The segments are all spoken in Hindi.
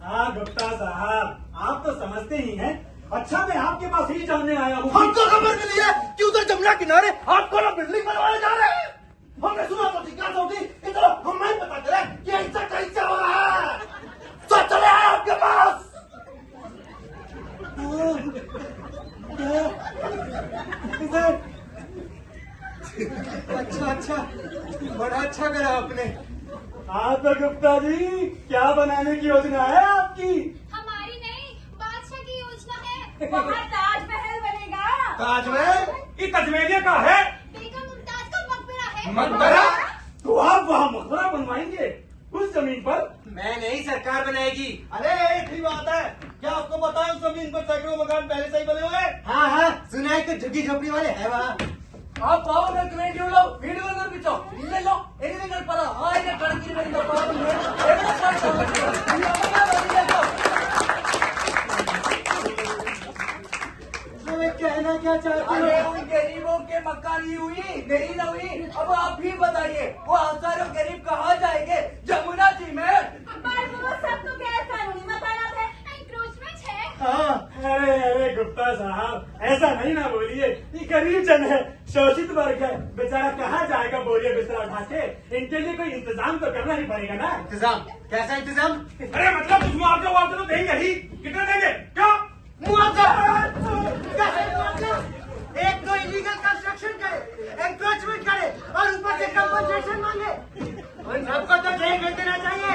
हाँ गुप्ता साहब, आप तो समझते ही हैं। अच्छा, मैं आपके पास ही जानने आया हूँ। हमको खबर मिली है कि उधर जमुना किनारे आपको ना बिल्डिंग बनवाने जा रहे हैं। हमने सुना तो क्या होती, इधर हमें पता चला कि ऐसा कैसे हो रहा है। तो चले आए आपके पास। अच्छा, बड़ा अच्छा करा आपने। हाँ तो गुप्ता जी, क्या बनाने की योजना है आपकी? हमारी नहीं, बादशाह की योजना है। वहाँ ताजमहल बनेगा। ताजमहल? ये ताजमहल का है? बेगम मुमताज का मकबरा है। मकबरा? तो आप वहाँ मकबरा बनवाएंगे उस जमीन पर? मैं नहीं, सरकार बनाएगी। अरे एक ही बात है, क्या आपको पता है उस जमीन पर सैकड़ों मकान पहले से ही बने हुए हैं? हाँ, सुना है कि झुग्गी झोपड़ी वाले है वहाँ। आप पावन ಕ್ರಿಯೇಟಿವ್లో వీడియో కనిపించో ఇళ్ళలో ఎనిమిది గంటల ఆయన కడకి వెళ్ళిన పాపం हमें कहना क्या चाहते अरे हो? उन गरीबों के मकान ही हुई मेरी न हुई। अब आप ही बताइए, वो हजारों गरीब कहाँ जाएंगे? जमुना जी में। पर वो सब तो गैर कानूनी मकानात है, एंक्रोचमेंट है। हाँ, अरे गुप्ता साहब, ऐसा नहीं ना बोलिए। ये गरीब जन है, शोषित वर्ग है, बेचारा कहाँ जाएगा बोरिया बिस्तरा उठा के? इनके लिए कोई इंतजाम तो करना ही पड़ेगा ना। इंतजाम? कैसा इंतजाम? अरे मतलब कुछ मुआवजा तो देंगे ही। कितना देंगे? क्या मुआवजा? एक तो इलीगल कंस्ट्रक्शन करे, एंक्रोचमेंट करे और ऊपर से कंपनसेशन मांगे। उन सबको तो जेल भेज देना चाहिए।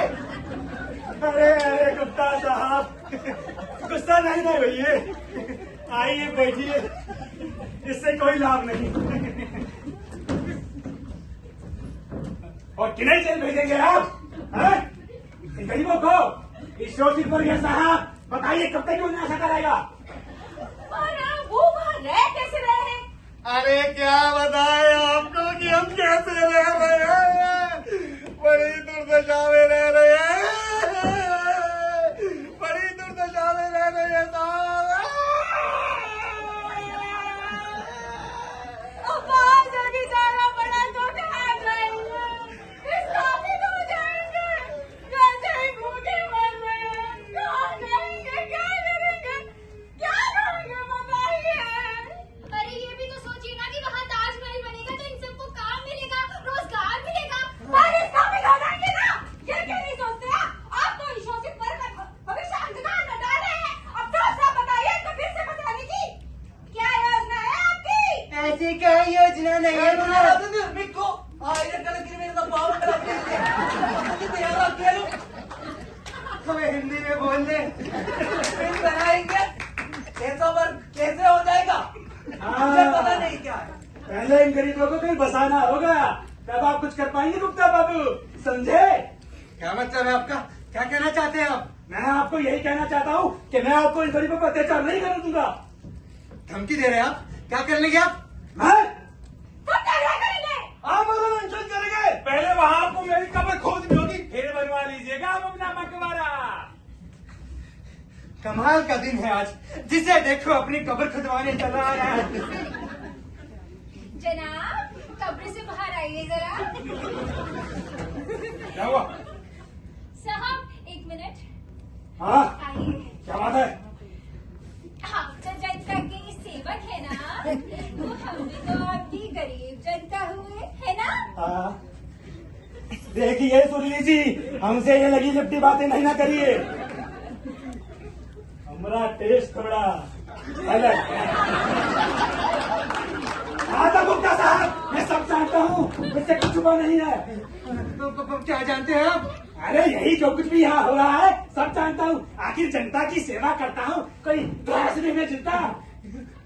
अरे गुप्ता साहब, गुस्सा नहीं ना भैया, आइए बैठिए, इससे कोई लाभ नहीं। और किन्हीं जेल भेजेंगे आप? हैं? इन गरीबों को, इस शोषित वर्ग साहब, बताइए कब तक उन्हें ऐसा करेगा? और वो वहाँ रह कैसे रहे हैं? अरे क्या बताए आपको कि हम कैसे रह रहे हैं। बड़ी दुर्दशा में रह रहे हैं, बड़ी दुर्दशा में रह रहे हैं साहब। अब बाहर जाके जाना पड़ा तो कहाँ जाएंगे? स्थापित हो जाएंगे, कैसे ही भूखे मर रहे हैं। कहाँ जाएंगे, क्या करेंगे, क्या करेंगे बताइए। अरे ये भी तो सोचिए ना कि वहाँ ताजमहल बनेगा तो इन सबको काम मिलेगा, रोजगार मिलेगा। पर स्थापित हो जाएंगे ना, ये क्यों नहीं सोचते हैं? आप तो शोषित वर्ग का भविष्य अंधकार में डाल रहे हैं। अब तो सब बताइए, तो फिर से बताने की क्या योजना है आपकी? ऐसी क्या योजना नहीं है महाराज? మీకు ఆయన కలకి మీద పాపం खेलो। हमें हिंदी में बोल दे। फिर बनाएंगे, ऐसा वर्ग कैसे हो जाएगा? मुझे पता नहीं क्या है। पहले इन गरीबों को कहीं बसाना होगा, तब आप कुछ कर पाएंगे गुप्ता बाबू, समझे? क्या मतलब है आपका? क्या कहना चाहते हैं आप? मैं आपको यही कहना चाहता हूँ कि मैं आपको इन गरीबों पर अत्याचार नहीं करने दूंगा। धमकी दे रहे हैं आप? क्या कर लेंगे आप? मैं तो क्या करेंगे? आप मनोरंजन करेंगे। पहले वहाँ आपको मेरी कब्र खोदनी होगी, फिर बनवा लीजिएगा आप अपना मकबरा। कमाल का दिन है आज, जिसे देखो अपनी कब्र खुदवाने चला आया है। जनाब, कब्र से बाहर आइए जरा। क्या हुआ? साहब एक मिनट हाँ, आइए। क्या बात है? आप तो जनता के सेवक है ना, तो हम भी तो आपकी गरीब जनता हुए है ना। हाँ। देखिए सुरली जी, हमसे ये लगी लिपटी बातें नहीं ना करिए, हमारा टेस्ट थोड़ा अलग है। हाँ तो गुप्ता साहब, मैं सब जानता हूँ, मुझसे कुछ छुपा नहीं है। तो क्या जानते हैं आप? अरे यही जो कुछ भी यहाँ हो रहा है सब जानता हूँ। आखिर जनता की सेवा करता हूँ, कोई द्वार से नहीं जीता।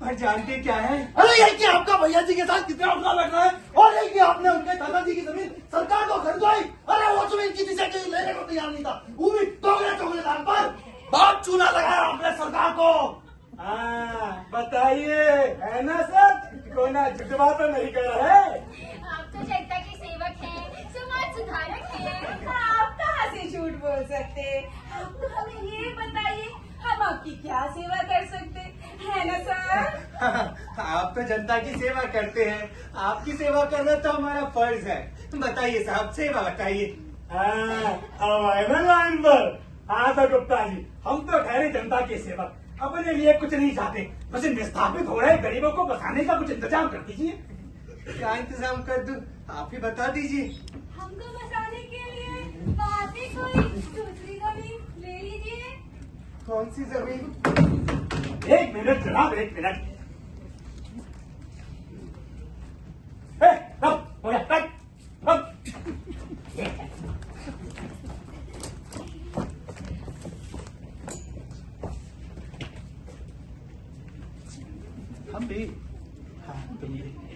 पर जानते क्या है? अरे यही कि आपका भैया जी के साथ कितना उठना बैठना है, और यही कि आपने उनके दादाजी की जमीन सरकार को खरीदवाई। अरे वो जमीन किसी से कहीं लेने को तैयार नहीं था, वो भी टोकरे दाम पर। बाप चूना लगाया आपने सरकार को। हाँ बताइए, है ना सर? कोना झुटवा तो नहीं कर रहे? आप तो जनता के सेवक हैं, समाज सुधारक हैं। आप कहाँ से झूठ बोल सकते हैं? आप तो हमें ये बताइए, हम आपकी क्या सेवा कर सकते हैं ना सर? आप तो जनता की सेवा करते हैं, आपकी सेवा करना तो हमारा फर्ज है। बताइए साहब, सेवा बताइए। हाँ, अब आए ना लाइन पर। हाँ तो गुप्ता जी, हम तो ठहरे जनता के सेवक, अपने लिए कुछ नहीं चाहते, बस इन विस्थापित हो रहे गरीबों को बसाने का कुछ इंतजाम कर दीजिए। क्या इंतजाम कर दूं, आप ही बता दीजिए। हमको बसाने के लिए वहाँ से कोई दूसरी जमीन ले लीजिए। कौन सी जमीन? एक मिनट जनाब, एक मिनट। ए, रब, हो गया, रब, रब। हम भी, हाँ तुम भी।